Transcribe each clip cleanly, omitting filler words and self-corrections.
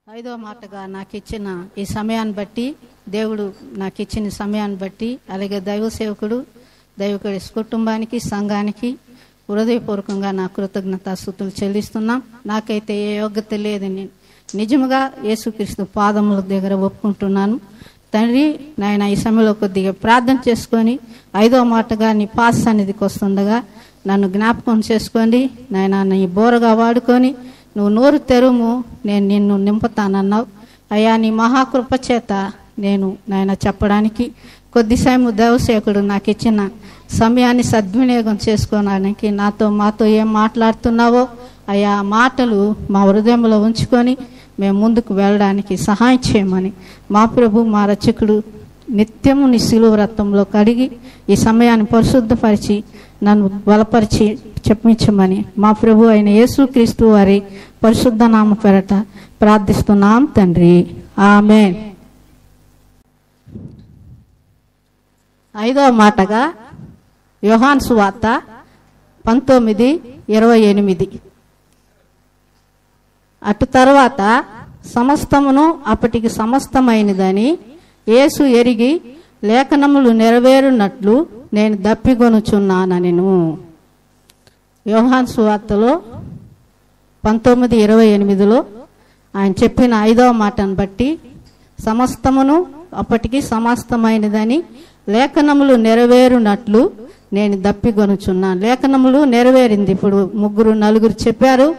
ఐదో మాటగా నాకు ఇచ్చిన ఈ సమయాన్ని బట్టి, దేవుడు నాకు ఇచ్చిన సమయాన్ని బట్టి, అలాగే దైవ సేవకుడు దైవకుడి కుటుంబానికి సంఘానికి హృదయపూర్వకంగా నా కృతజ్ఞతాస్తుతులు చెల్లిస్తున్నాం. నాకైతే ఏ యోగ్యత లేదని నిజముగా యేసుక్రీస్తు పాదముల దగ్గర ఒప్పుకుంటున్నాను. తండ్రి, నాయన ఈ సమయంలో కొద్దిగా ప్రార్థన చేసుకొని ఐదో మాటగా నీ పాద సన్నిధికి వస్తుండగా నన్ను జ్ఞాపకం చేసుకోండి నాయన. నీ బోరగా వాడుకొని నువ్వు నోరు తెరుము, నేను నిన్ను నింపుతానన్నావు అయ్యా. నీ మహాకృప చేత నేను నాయన చెప్పడానికి కొద్ది సమయం దైవసేవకుడు నాకు ఇచ్చిన సమయాన్ని సద్వినియోగం చేసుకోవడానికి మాతో ఏం మాట్లాడుతున్నావో అయ్యా మాటలు మా హృదయంలో ఉంచుకొని మేము ముందుకు వెళ్ళడానికి సహాయం చేయమని మా ప్రభు మా రక్షకుడు నిత్యము నీ శిలువ రక్తంలో కడిగి ఈ సమయాన్ని పరిశుద్ధపరిచి నన్ను బలపరిచి చెప్పించమని మా ప్రభు అయిన యేసుక్రీస్తు వారి పరిశుద్ధ నామ పేరట ప్రార్థిస్తున్నాం తండ్రి, ఆమేన్. ఐదవ మాటగా యోహాను సువార్త 19:28. అటు తర్వాత సమస్తమును అప్పటికి సమస్తమైనదని యేసు ఎరిగి లేఖనములు నెరవేరునట్లు నేను దప్పిగొనుచున్నానెను. యోహాను సువార్తలో 19:28లో ఆయన చెప్పిన ఐదవ మాటను బట్టి సమస్తమును అప్పటికి సమస్తమైనదని లేఖనములు నెరవేరునట్లు నేను దప్పిగొనుచున్నాను. లేఖనములు నెరవేరింది. ఇప్పుడు 3-4 చెప్పారు.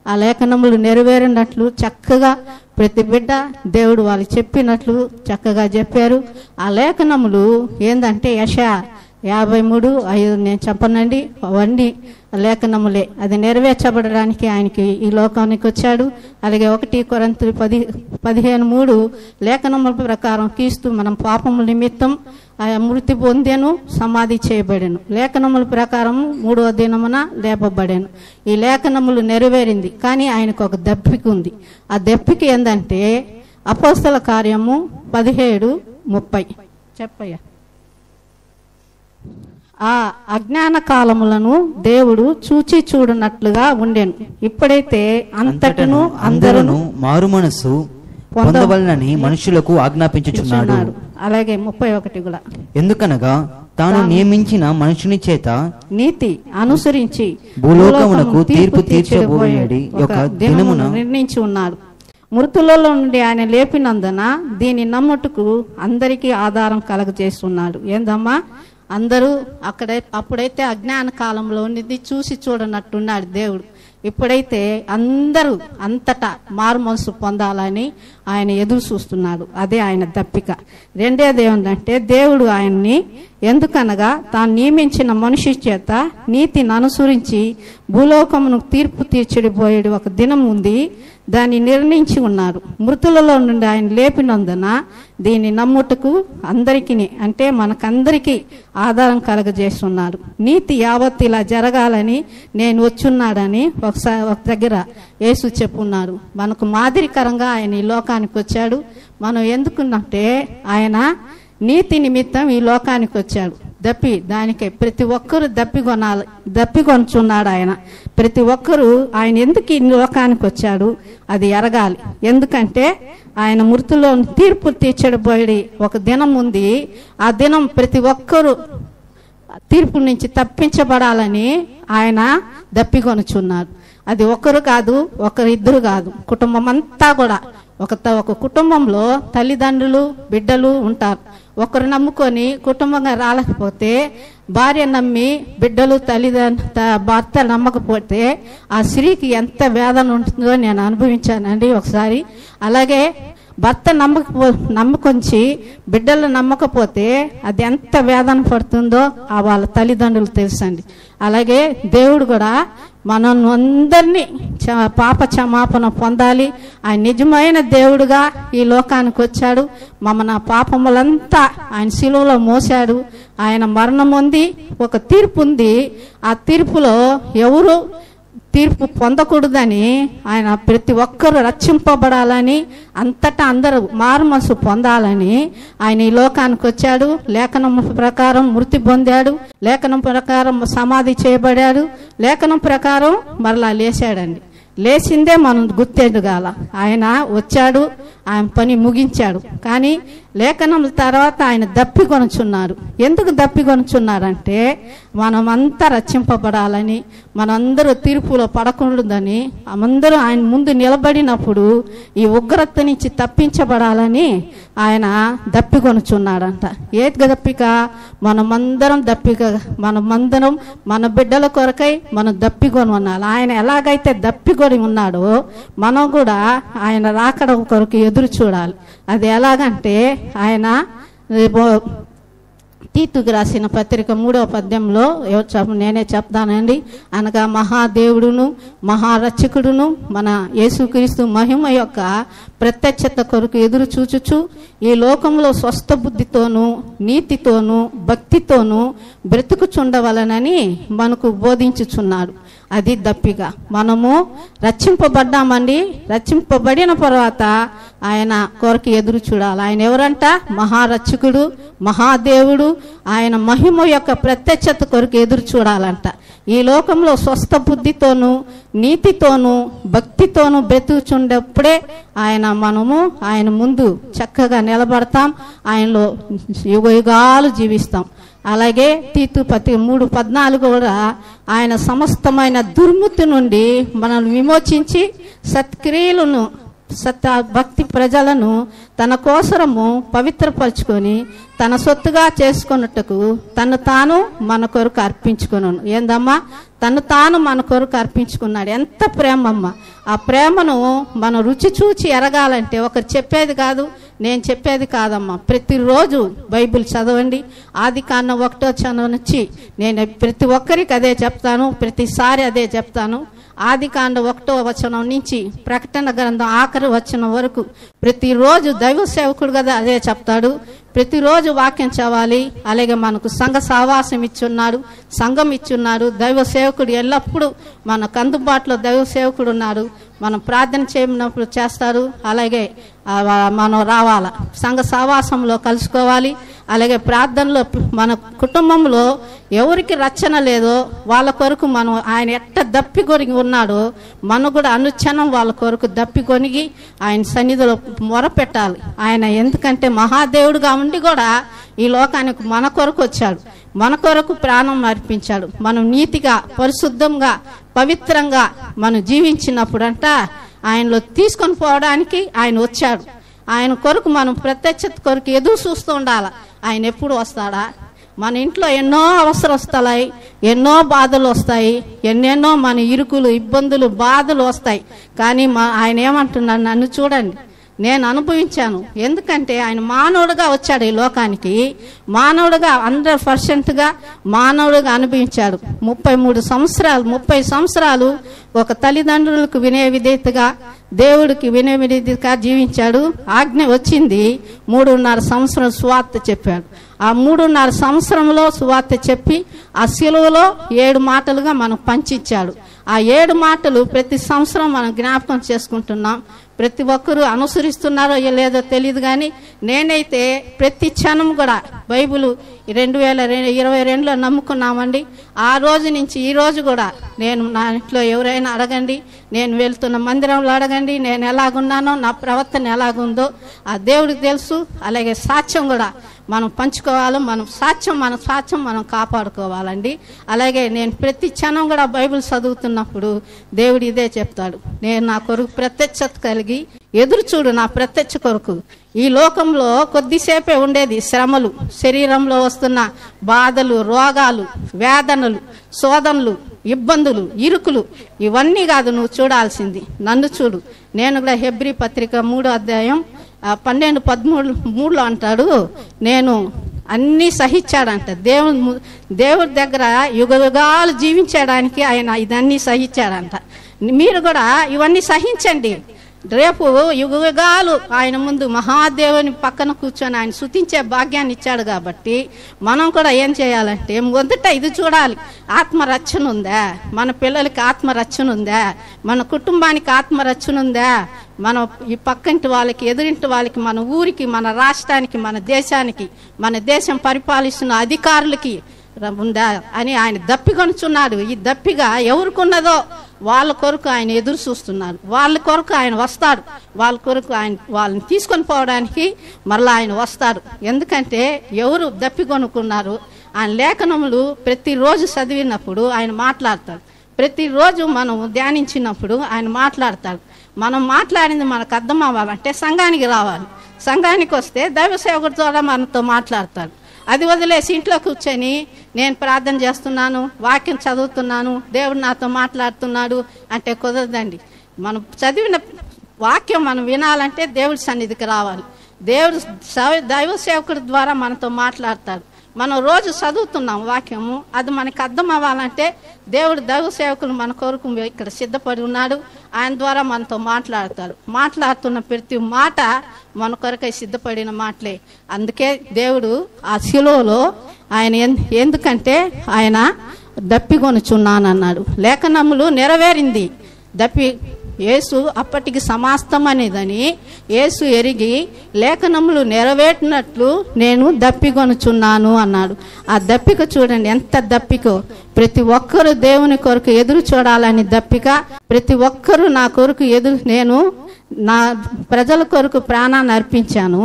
ఆ లేఖనములు నెరవేరినట్లు చక్కగా ప్రతి బిడ్డ దేవుడు వాళ్ళు చెప్పినట్లు చక్కగా చెప్పారు. ఆ లేఖనములు ఏందంటే యెషయా 53:5 నేను చెప్పనండి, అవన్నీ లేఖనములే. అది నెరవేర్చబడడానికి ఆయనకి ఈ లోకానికి వచ్చాడు. అలాగే 1 కొరింథీయులు 10:15 లేఖనముల ప్రకారం క్రీస్తు మనం పాపముల నిమిత్తం మృతి పొందెను, సమాధి చేయబడెను. లేఖనముల ప్రకారం 3వ దినమున లేపబడెను. ఈ లేఖనములు నెరవేరింది. కానీ ఆయనకు ఒక దప్పిక ఉంది. ఆ దప్పిక ఏందంటే అపోస్తల కార్యము 17:30 చెప్పయ్యా. ఆ అజ్ఞాన కాలములను దేవుడు చూచి చూడనట్లుగా ఉండెను. ఇప్పుడైతే అంతటను అందరూ మారు మనసు పొందవలనని మనుషులకు ఆజ్ఞాపించుచున్నాడు. అలాగే 31 కూడా, ఎందుకనగా తాను నియమించిన మనుషుని చేత నీతి అనుసరించి భూలోకమునకు తీర్పు తీర్చబోయేది ఒక దినమున నిర్ణయించి ఉన్నాడు. మృతులలో నుండి ఆయన లేపినందున దీని నమ్ముటకు అందరికీ ఆధారం కలగజేస్తున్నాడు. ఏందమ్మా, అందరూ అప్పుడైతే అజ్ఞాన కాలంలో ఉన్నది చూసి చూడనట్టున్నాడు దేవుడు. ఇప్పుడైతే అందరూ అంతటా మారు మనసు పొందాలని ఆయన ఎదురు చూస్తున్నాడు. అదే ఆయన దప్పిక. రెండేది ఏమిటంటే దేవుడు ఆయన్ని ఎందుకనగా తాను నియమించిన మనిషి చేత నీతిని అనుసరించి భూలోకమును తీర్పు తీర్చడిపోయేది ఒక దినం ఉంది, దాన్ని నిర్ణయించి ఉన్నారు. మృతులలో నుండి ఆయన లేపినందున దీన్ని నమ్ముటకు అందరికీ అంటే మనకందరికీ ఆధారం కలగజేస్తున్నాడు. నీతి యావత్ ఇలా జరగాలని నేను వచ్చున్నాడని ఒక దగ్గర యేసు చెప్పున్నాడు. మనకు మాదిరికరంగా ఆయన ఈ లోకానికి వచ్చాడు. మనం ఎందుకున్నంటే ఆయన నీతి నిమిత్తం ఈ లోకానికి వచ్చాడు. దానికే ప్రతి ఒక్కరు దప్పికొనుచున్నాడు ఆయన. ప్రతి ఒక్కరూ ఆయన ఎందుకు ఈ లోకానికి వచ్చాడు అది ఎరగాలి. ఎందుకంటే ఆయన మృతులో తీర్పు తీర్చబోయే ఒక దినం ఉంది. ఆ దినం ప్రతి ఒక్కరూ తీర్పు నుంచి తప్పించబడాలని ఆయన దప్పికొనుచున్నారు. అది ఒకరు కాదు, ఇద్దరు కాదు, కుటుంబం అంతా కూడా. ఒక కుటుంబంలో తల్లిదండ్రులు బిడ్డలు ఉంటారు. ఒకరు నమ్ముకొని కుటుంబంగా రాలేకపోతే, భార్య నమ్మి బిడ్డలు భర్త నమ్మకపోతే ఆ స్త్రీకి ఎంత వేదన ఉంటుందో నేను అనుభవించానండి ఒకసారి. అలాగే భర్త నమ్మకొంచి బిడ్డలు నమ్మకపోతే అది ఎంత వేదన పడుతుందో ఆ వాళ్ళ తల్లిదండ్రులు తెలుసండి. అలాగే దేవుడు కూడా మనం అందరినీ పాప క్షమాపణ పొందాలి. ఆయన నిజమైన దేవుడుగా ఈ లోకానికి వచ్చాడు. మన పాపములంతా ఆయన శిలువలో మోసాడు. ఆయన మరణం ఉంది, ఒక తీర్పు ఉంది. ఆ తీర్పులో ఎవరు తీర్పు పొందకూడదని ఆయన ప్రతి ఒక్కరూ రక్షింపబడాలని, అంతటా అందరూ మారు మనసు పొందాలని ఆయన ఈ లోకానికి వచ్చాడు. లేఖనం ప్రకారం మృతి పొందాడు, లేఖనం ప్రకారం సమాధి చేయబడాడు, లేఖనం ప్రకారం మరలా లేచాడండి. లేచిందే మనం గుర్తెరగాల. ఆయన వచ్చాడు, ఆయన పని ముగించాడు. కానీ లేఖనముల తర్వాత ఆయన దప్పికొనుచున్నారు. ఎందుకు దప్పికొనుచున్నారంటే మనమంతా రక్షింపబడాలని, మనందరూ తీర్పులో పడకూడదని, అందరూ ఆయన ముందు నిలబడినప్పుడు ఈ ఉగ్రత నుంచి తప్పించబడాలని ఆయన దప్పికొనుచున్నాడంట. ఏది దప్పిక? మనమందరం దప్పిక, మనమందరం మన బిడ్డల కొరకై మనం దప్పికొని ఉండాలి. ఆయన ఎలాగైతే దప్పికొని ఉన్నాడో మనం కూడా ఆయన రాకడ కొరకు ఎదురు చూడాలి. అది ఎలాగంటే ఆయన తీతుకు రాసిన పత్రిక 3వ అధ్యాయంలో నేనే చెప్తానండి. అనగా మహాదేవుడును మహారక్షకుడును మన యేసుక్రీస్తు మహిమ యొక్క ప్రత్యక్షత కొరకు ఎదురు చూచుచు ఈ లోకంలో స్వస్థ బుద్ధితోనూ నీతితోనూ భక్తితోనూ బ్రతుకుచుండవలనని మనకు బోధించుచున్నాడు. అది దప్పిక. మనము రక్షింపబడ్డామండి. రక్షింపబడిన తర్వాత ఆయన కొరకు ఎదురు చూడాలి. ఆయన ఎవరంట? మహారక్షకుడు, మహాదేవుడు. ఆయన మహిమ యొక్క ప్రత్యక్షత కొరకు ఎదురు చూడాలంట. ఈ లోకంలో స్వస్థ బుద్ధితోనూ నీతితోనూ భక్తితోనూ బ్రతుకుచుండప్పుడే మనము ఆయన ముందు చక్కగా నిలబడతాం. ఆయనలో యుగాలు జీవిస్తాం. అలాగే తీతు 3:14 కూడా ఆయన సమస్తమైన దుర్ముతి నుండి మనల్ని విమోచించి సత్క్రియలను భక్తి ప్రజలను తన కోసరము పవిత్రపరుచుకొని తన సొత్తుగా చేసుకున్నట్టుకు తను తాను మన కొరకు అర్పించుకున్నాను. ఏందమ్మా? తను తాను మన కొరకు అర్పించుకున్నాడు. ఎంత ప్రేమమ్మ! ఆ ప్రేమను మనం రుచి చూచి ఎరగాలంటే ఒకరు చెప్పేది కాదు, నేను చెప్పేది కాదమ్మా. ప్రతిరోజు బైబిల్ చదవండి. ఆదికాండం 1వ వచనం నుంచి నేను ప్రతి ఒక్కరికి అదే చెప్తాను, ప్రతిసారి అదే చెప్తాను. ఆదికాండం 1వ వచనం నుంచి ప్రకటన గ్రంథం ఆఖరి వచనం వరకు ప్రతిరోజు దైవ సేవకుడు కదా అదే చెప్తాడు. ప్రతిరోజు వాక్యం చదవాలి. అలాగే మనకు సంఘ సావాసం ఇచ్చున్నాడు, సంఘం ఇచ్చున్నాడు. దైవ సేవకుడు ఎల్లప్పుడూ మనకు అందుబాటులో దైవ సేవకుడు ఉన్నాడు. మనం ప్రార్థన చేయనప్పుడు చేస్తారు. అలాగే మనం రావాలా, సంఘ సావాసంలో కలుసుకోవాలి. అలాగే ప్రార్థనలో మన కుటుంబంలో ఎవరికి రక్షణ లేదో వాళ్ళ కొరకు మనం ఆయన ఎట్ట దప్పికొనిగి ఉన్నాడో మనం కూడా అనుక్షణం వాళ్ళ కొరకు దప్పికొనిగి ఆయన సన్నిధిలో మొరపెట్టాలి. ఆయన ఎందుకంటే మహాదేవుడుగా ఉండి కూడా ఈ లోకానికి మన కొరకు వచ్చాడు, మన కొరకు ప్రాణం అర్పించాడు. మనం నీతిగా పరిశుద్ధంగా పవిత్రంగా మనం జీవించినప్పుడంట ఆయనలో తీసుకొని పోవడానికి ఆయన వచ్చాడు. ఆయన కొరకు మనం ప్రత్యక్షత కొరకు ఎదురు చూస్తూ ఉండాలి. ఆయన ఎప్పుడు వస్తాడా? మన ఇంట్లో ఎన్నో అవసరస్తాయి, ఎన్నో బాధలు వస్తాయి, ఎన్నెన్నో మన ఇరుకులు ఇబ్బందులు బాధలు వస్తాయి. కానీ ఆయన ఏమంటున్నాడు? నన్ను చూడండి, నేను అనుభవించాను. ఎందుకంటే ఆయన మానవుడిగా వచ్చాడు ఈ లోకానికి. మానవుడిగా 100%గా మానవుడిగా అనుభవించాడు. 30 సంవత్సరాలు ఒక తల్లిదండ్రులకు వినయ విధేయతగా దేవుడికి వినయ విధేయతగా జీవించాడు. ఆజ్ఞ వచ్చింది, 3.5 సంవత్సరం సువార్త చెప్పాడు. ఆ 3.5 సంవత్సరంలో సువార్త చెప్పి ఆ శిలువలో 7 మాటలుగా మనం పంచిచ్చాడు. ఆ 7 మాటలు ప్రతి సంవత్సరం మనం జ్ఞాపకం చేసుకుంటున్నాం. ప్రతి ఒక్కరూ అనుసరిస్తున్నారో లేదో తెలియదు, కానీ నేనైతే ప్రతి క్షణం కూడా బైబిల్ 2022లో నమ్ముకున్నామండి. ఆ రోజు నుంచి ఈ రోజు కూడా నేను నా ఇంట్లో ఎవరైనా అడగండి, నేను వెళ్తున్న మందిరంలో అడగండి, నేను ఎలాగున్నానో నా ప్రవర్తన ఎలాగుందో ఆ దేవుడికి తెలుసు. అలాగే సాక్ష్యం కూడా మనం పంచుకోవాలి. మన సాక్ష్యం మనం కాపాడుకోవాలండి. అలాగే నేను ప్రతి క్షణం కూడా బైబిల్ చదువుతున్నప్పుడు దేవుడు ఇదే చెప్తాడు, నేను నా కొరకు ప్రత్యక్షత కలిగి ఎదురు చూడు, నా ప్రత్యక్ష కొరకు. ఈ లోకంలో కొద్దిసేపే ఉండేది శ్రమలు, శరీరంలో వస్తున్న బాధలు, రోగాలు, వేదనలు, శోధనలు, ఇబ్బందులు, ఇరుకులు, ఇవన్నీ కాదు నువ్వు చూడాల్సింది. నన్ను చూడు. నేను కూడా హెబ్రీ పత్రిక 3వ అధ్యాయం 12-13 అంటాడు, నేను అన్నీ సహించాడంట. దేవుడి దగ్గర యుగాలు జీవించడానికి ఆయన ఇదన్నీ సహించాడంట. మీరు కూడా ఇవన్నీ సహించండి. రేపు యుగాలు ఆయన ముందు మహాదేవుని పక్కన కూర్చొని ఆయన స్తుతించే భాగ్యాన్ని ఇచ్చాడు. కాబట్టి మనం కూడా ఏం చేయాలంటే మొదట ఇది చూడాలి, ఆత్మరక్షణ ఉందా, మన పిల్లలకి ఆత్మరక్షణ ఉందా, మన కుటుంబానికి ఆత్మరక్షణ ఉందా, మన ఈ పక్కింటి వాళ్ళకి, ఎదురింటి వాళ్ళకి, మన ఊరికి, మన రాష్ట్రానికి, మన దేశానికి, మన దేశం పరిపాలిస్తున్న అధికారులకి ఉందా అని ఆయన దప్పికొనుచున్నాడు. ఈ దప్పిగా ఎవరికున్నదో వాళ్ళ కొరకు ఆయన ఎదురు చూస్తున్నాడు. వాళ్ళ కొరకు ఆయన వస్తాడు. వాళ్ళ కొరకు వాళ్ళని తీసుకొని పోవడానికి మరలా ఆయన వస్తాడు. ఎందుకంటే ఎవరు దప్పికొనుకున్నారు? ఆయన లేఖనములు ప్రతిరోజు చదివినప్పుడు ఆయన మాట్లాడతాడు. ప్రతిరోజు మనం ధ్యానించినప్పుడు ఆయన మాట్లాడతాడు. మనం మాట్లాడింది మనకు అర్థం అవ్వాలంటే సంఘానికి రావాలి. సంఘానికి వస్తే దైవ సేవకుడి ద్వారా మనతో మాట్లాడతాడు. అది వదిలేసి ఇంట్లో కూర్చొని నేను ప్రార్థన చేస్తున్నాను, వాక్యం చదువుతున్నాను, దేవుడు నాతో మాట్లాడుతున్నాడు అంటే కుదరదండి. మనం చదివిన వాక్యం మనం వినాలంటే దేవుడి సన్నిధికి రావాలి. దేవుడు దైవ సేవకుడి ద్వారా మనతో మాట్లాడతాడు. మనం రోజు చదువుతున్నాం వాక్యము, అది మనకు అర్థం అవ్వాలంటే దేవుడు దైవ సేవకులు మన కొరకు ఇక్కడ సిద్ధపడి ఉన్నాడు. ఆయన ద్వారా మనతో మాట్లాడతాడు. మాట్లాడుతున్న ప్రతి మాట మన కొరకై సిద్ధపడిన మాటలే. అందుకే దేవుడు ఆ శిలువలో ఆయన ఎందుకంటే ఆయన దప్పికొనుచున్నానన్నాడు. లేఖనములు నెరవేరింది. యేసు అప్పటికి సమాస్తం అనేదని యేసు ఎరిగి లేఖనములు నెరవేర్చినట్లు నేను దప్పికొనుచున్నాను అన్నాడు. ఆ దప్పిక చూడండి ఎంత దప్పికో. ప్రతి ఒక్కరు దేవుని కొరకు ఎదురు చూడాలని దప్పిక. ప్రతి ఒక్కరు నా కొరకు నేను నా ప్రజల కొరకు ప్రాణాన్ని అర్పించాను,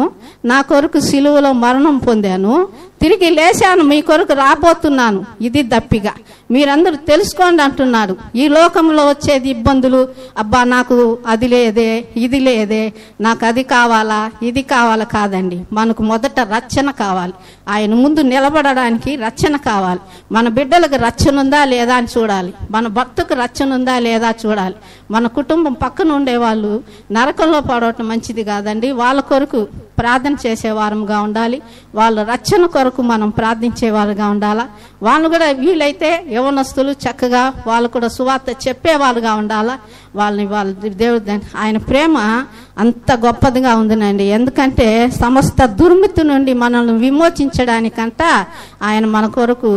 నా కొరకు సిలువలో మరణం పొందాను, తిరిగి లేచాను, మీ కొరకు రాబోతున్నాను. ఇది దప్పిక. మీరందరూ తెలుసుకోండి అంటున్నాడు. ఈ లోకంలో వచ్చేది ఇబ్బందులు, అబ్బా నాకు అది లేదే, ఇది లేదే, నాకు అది కావాలా, ఇది కావాలా కాదండి. మనకు మొదట రక్షణ కావాలి. ఆయన ముందు నిలబడడానికి రక్షణ కావాలి. మన బిడ్డలకు రక్షణ ఉందా లేదా అని చూడాలి. మన భర్తకు రక్షణ ఉందా లేదా చూడాలి. మన కుటుంబం పక్కన ఉండేవాళ్ళు నరకంలో పడవటం మంచిది కాదండి. వాళ్ళ కొరకు ప్రార్థన చేసేవారంగా ఉండాలి. వాళ్ళ రక్షణ కొరకు మనం ప్రార్థించేవారుగా ఉండాలా. వాళ్ళు కూడా వీళ్ళైతే యవనస్తులు చక్కగా వాళ్ళు కూడా సువార్త చెప్పేవాళ్ళుగా ఉండాలా. వాళ్ళ దేవుడు ఆయన ప్రేమ అంత గొప్పదిగా ఉందినండి. ఎందుకంటే సమస్త దుర్మితి నుండి మనల్ని విమోచించడానికంట ఆయన మన కొరకు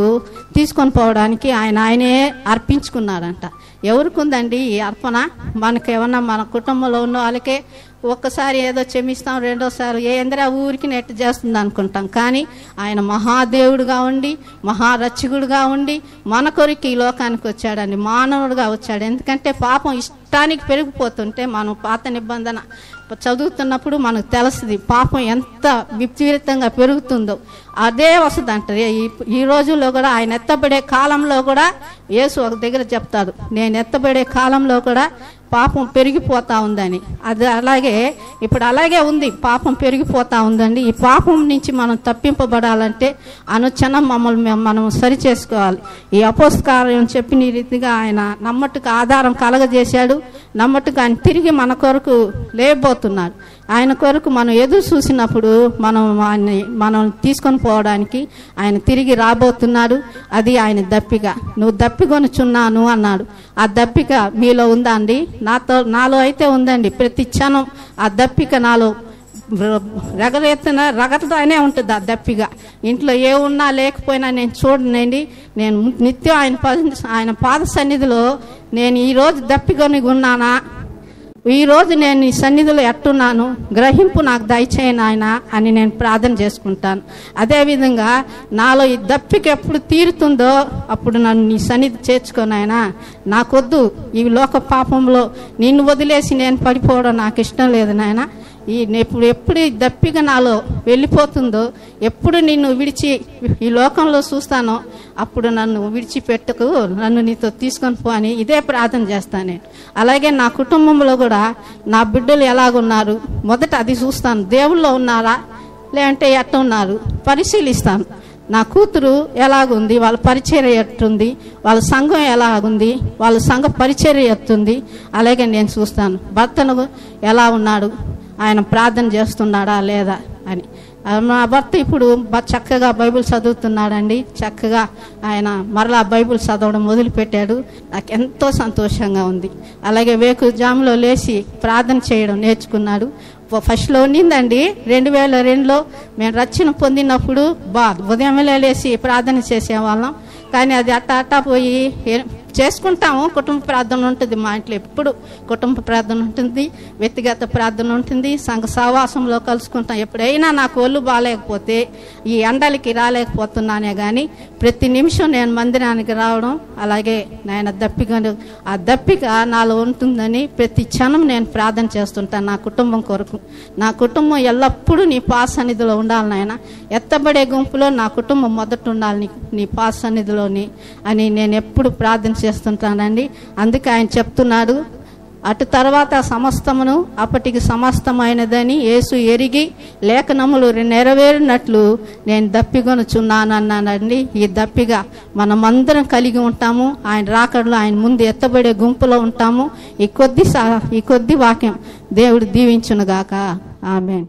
తీసుకొని పోవడానికి ఆయనే అర్పించుకున్నాడంట. ఎవరికి ఉందండి ఈ అర్పణ? మనకేమన్నా మన కుటుంబంలో ఉన్న వాళ్ళకే ఒక్కసారి ఏదో క్షమిస్తాం, రెండోసారి ఏందిరా ఊరికి నెట్ చేస్తుంది అనుకుంటాం. కానీ ఆయన మహాదేవుడుగా ఉండి మహారక్షకుడుగా ఉండి మన కొరకు ఈ లోకానికి వచ్చాడండి. మానవుడుగా వచ్చాడు. ఎందుకంటే పాపం ఇష్టానికి పెరిగిపోతుంటే మనం పాత నిబంధన చదువుతున్నప్పుడు మనకు తెలుస్తుంది పాపం ఎంత విపరీతంగా పెరుగుతుందో. అదే వస్తుంది అంటారు. ఈ రోజుల్లో కూడా ఆయన ఎత్తబడే కాలంలో కూడా యేసు ఒక దగ్గర చెప్తాడు, నేను ఎత్తబడే కాలంలో కూడా పాపం పెరిగిపోతా ఉందని. అది అలాగే ఇప్పుడు అలాగే ఉంది, పాపం పెరిగిపోతా ఉందండి. ఈ పాపం నుంచి మనం తప్పింపబడాలంటే అనుక్షణం మమ్మల్ని మనం సరి చేసుకోవాలి. ఈ అపోస్తకార్యం చెప్పిన రీతిగా ఆయన నమ్మట్టుకు ఆధారం కలగజేశాడు. నమ్మట్టుకు ఆయన తిరిగి మన కొరకు లేబోతున్నాడు. ఆయన కొరకు మనం ఎదురు చూసినప్పుడు మనం తీసుకొని పోవడానికి ఆయన తిరిగి రాబోతున్నాడు. అది ఆయన దప్పిక. నువ్వు దప్పికొనుచున్నాను అన్నాడు. ఆ దప్పిక మీలో ఉందా అండి? నాలో అయితే ఉందండి. ప్రతి క్షణం ఆ దప్పిక నాలో రగతనే ఉంటుంది. ఆ దప్పిక ఇంట్లో ఏ ఉన్నా లేకపోయినా నేను చూడనండి. నేను నిత్యం ఆయన పాద సన్నిధిలో నేను ఈరోజు దప్పికొని ఉన్నానా, ఈరోజు నేను ఈ సన్నిధిలో ఎట్టున్నాను, గ్రహింపు నాకు దయచేయను ఆయన అని నేను ప్రార్థన చేసుకుంటాను. అదేవిధంగా నాలో ఈ దప్పిక ఎప్పుడు తీరుతుందో అప్పుడు నన్ను నీ సన్నిధి చేర్చుకొని ఆయన, నాకొద్దు ఈ లోక పాపంలో నిన్ను వదిలేసి నేను పడిపోవడం నాకు ఇష్టం లేదు నాయన. ఎప్పుడు ఈ దప్పిక నాలో వెళ్ళిపోతుందో, ఎప్పుడు నిన్ను విడిచి ఈ లోకంలో చూస్తానో అప్పుడు నన్ను విడిచిపెట్టకు, నన్ను నీతో తీసుకొని పో అని ఇదే ప్రార్థన చేస్తాను నేను. అలాగే నా కుటుంబంలో కూడా నా బిడ్డలు ఎలాగున్నారు మొదట అది చూస్తాను. దేవుళ్ళో ఉన్నారా లేదంటే ఎట్ట ఉన్నారు పరిశీలిస్తాను. నా కూతురు ఎలాగుంది, వాళ్ళ పరిచర్య ఎట్టుంది, వాళ్ళ సంఘం ఎలాగుంది, వాళ్ళ సంఘ పరిచర్య ఎత్తుంది, అలాగే నేను చూస్తాను. భర్తను ఎలా ఉన్నాడు, ఆయన ప్రార్థన చేస్తున్నాడా లేదా అని. మా భర్త ఇప్పుడు చక్కగా బైబిల్ చదువుతున్నాడండి. చక్కగా ఆయన మరలా బైబిల్ చదవడం మొదలుపెట్టాడు. నాకు ఎంతో సంతోషంగా ఉంది. అలాగే వేకుజాములో లేచి ప్రార్థన చేయడం నేర్చుకున్నాడు. ఫస్ట్లో ఉండిందండి 2002లో మేము రక్షణ పొందినప్పుడు ఉదయం లేచి ప్రార్థన చేసేవాళ్ళం. కానీ అది అట్టా పోయి చేసుకుంటాము. కుటుంబ ప్రార్థన ఉంటుంది మా ఇంట్లో, ఎప్పుడు కుటుంబ ప్రార్థన ఉంటుంది, వ్యక్తిగత ప్రార్థన ఉంటుంది, సంఘ సహవాసంలో కలుసుకుంటాం. ఎప్పుడైనా నాకు ఒళ్ళు బాగాలేకపోతే, ఈ ఎండలకి రాలేకపోతున్నానే కానీ ప్రతి నిమిషం నేను మందిరానికి రావడం, అలాగే నాయన ఆ దప్పిక నాలో ఉంటుందని ప్రతి క్షణం నేను ప్రార్థన చేస్తుంటాను నా కుటుంబం కొరకు. నా కుటుంబం ఎల్లప్పుడూ నీ పాద సన్నిధిలో ఉండాలి నాయన, ఎత్తబడే గుంపులో నా కుటుంబం మొదట ఉండాలి నీ పాద సన్నిధిలోని అని నేను ఎప్పుడు ప్రార్థన చేస్తుంటానండి. అందుకే ఆయన చెప్తున్నాడు, అటు తర్వాత సమస్తమును అప్పటికి సమస్తమైనదని యేసు ఎరిగి లేఖనములు నెరవేరినట్లు నేను దప్పిగొనుచున్నాను అన్నానండి. ఈ దప్పిగా మనమందరం కలిగి ఉంటాము. ఆయన రాకడలో ఆయన ముందు ఎత్తబడే గుంపులో ఉంటాము. ఈ కొద్ది వాక్యం దేవుడు దీవించునుగాక. ఆమేన్.